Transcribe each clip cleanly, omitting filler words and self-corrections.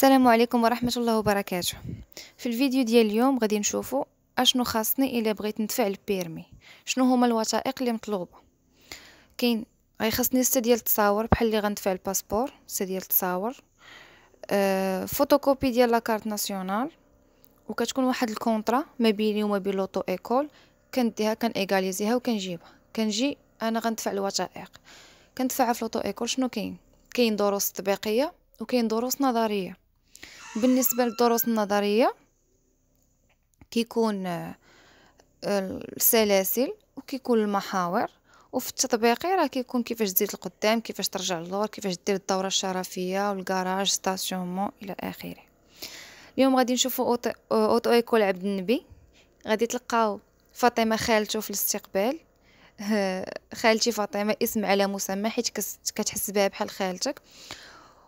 السلام عليكم ورحمة الله وبركاته. في الفيديو ديال اليوم غادي نشوفوا اشنو خاصني الا بغيت ندفع البيرمي، شنو هما الوثائق اللي مطلوبه. كاين غيخصني 6 ديال التصاور بحال اللي غندفع الباسبور، 6 ديال التصاور، فوتوكوبي ديال لاكارت ناسيونال، وكتكون واحد الكونطرا ما بيني وما بين لوطو ايكول، كنديها كنيغاليزيها وكنجيبها. كنجي انا غندفع الوثائق كندفعها في لوطو ايكول. شنو كاين دروس تطبيقيه وكاين دروس نظريه. بالنسبه للدروس النظريه كيكون السلاسل وكيكون المحاور، وفي التطبيقي راه كيكون كيفاش تزيد القدام، كيفاش ترجع للور، كيفاش دير الدوره الشرفيه والكراج ستاسيونمون الى اخره. اليوم غادي نشوفوا اوتو ايكول عبد النبي. غادي تلقاو فاطمه خالته في الاستقبال. خالتي فاطمه اسم على مسمى، حيت كتحس بها بحال خالتك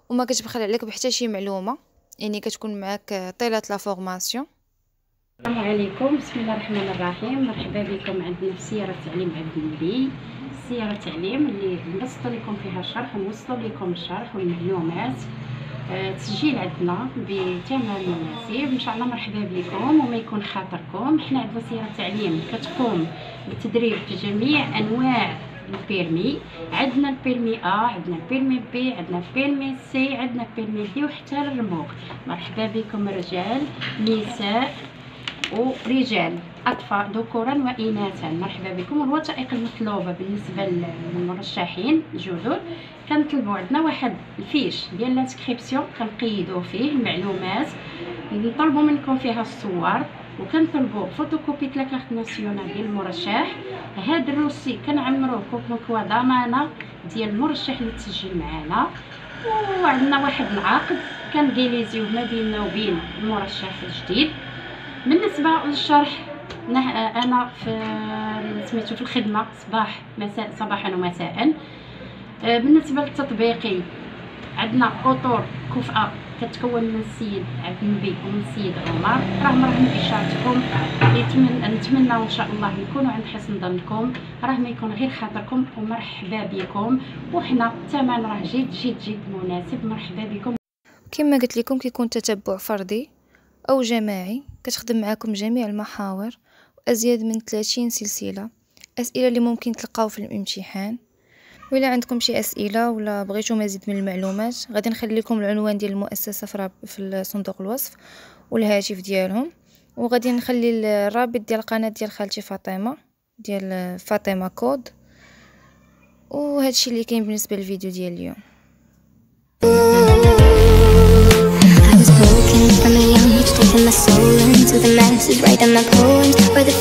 وما كتبخل عليك بحتى شي معلومه، يعني كتكون معاك طيله لا فورماسيون. السلام عليكم، بسم الله الرحمن الرحيم. مرحبا بكم عندنا في سياره تعليم عبد النبي. سياره تعليم اللي نبسط لكم فيها الشرح ونوصل لكم الشرح والمعلومات. تسجيل عندنا بثمن مناسب ان شاء الله. مرحبا بكم وما يكون خاطركم. حنا عندنا سياره تعليم كتقوم بالتدريب في جميع انواع البيرمي. عندنا البيرمي عندنا البيرمي بي، عندنا البيرمي سي، عندنا البيرمي دي وحتى الرموق. مرحبا بكم رجال نساء ورجال، اطفال ذكورا واناثا. مرحبا بكم. الوثائق المطلوبه بالنسبه للمرشحين الجدد كنطلبوا عندنا واحد الفيش ديال لانسكريبسيون كنقيدوا فيه المعلومات، نطلبوا منكم فيها الصور، وكنطلبوا فوتوكوبي لاكارت ناسيونال ديال المرشح. هذا الروسي كنعمروه كوا ضمانه ديال المرشح اللي تسجل معنا، وعندنا واحد العقد كنجيليزيوه ما بيننا وبين المرشح الجديد. بالنسبه للشرح انا سميتو في الخدمه صباحا ومساء. بالنسبه للتطبيقي عندنا اطر كفءه كتكون من السيد عبد النبي ومن السيد عمر. راهم بشارتكم، نتمنى ان شاء الله يكونوا عند حسن ظنكم، راه ما يكون غير خاطركم. ومرحبا بكم، وحنا الثمن راه جد مناسب. مرحبا بكم. كما قلت لكم كيكون تتبع فردي او جماعي، كتخدم معكم جميع المحاور وازيد من 30 سلسله اسئله اللي ممكن تلقاو في الامتحان. وإلا عندكم شي اسئله ولا بغيتو مزيد من المعلومات غادي نخلي لكم العنوان ديال المؤسسه في صندوق الوصف والهاتف ديالهم، وغادي نخلي الرابط ديال القناه ديال خالتي فاطمه ديال فاطمه كود. وهادشي اللي كاين بالنسبه للفيديو ديال اليوم. From a young age, taking my soul into the masses, writing my poems for the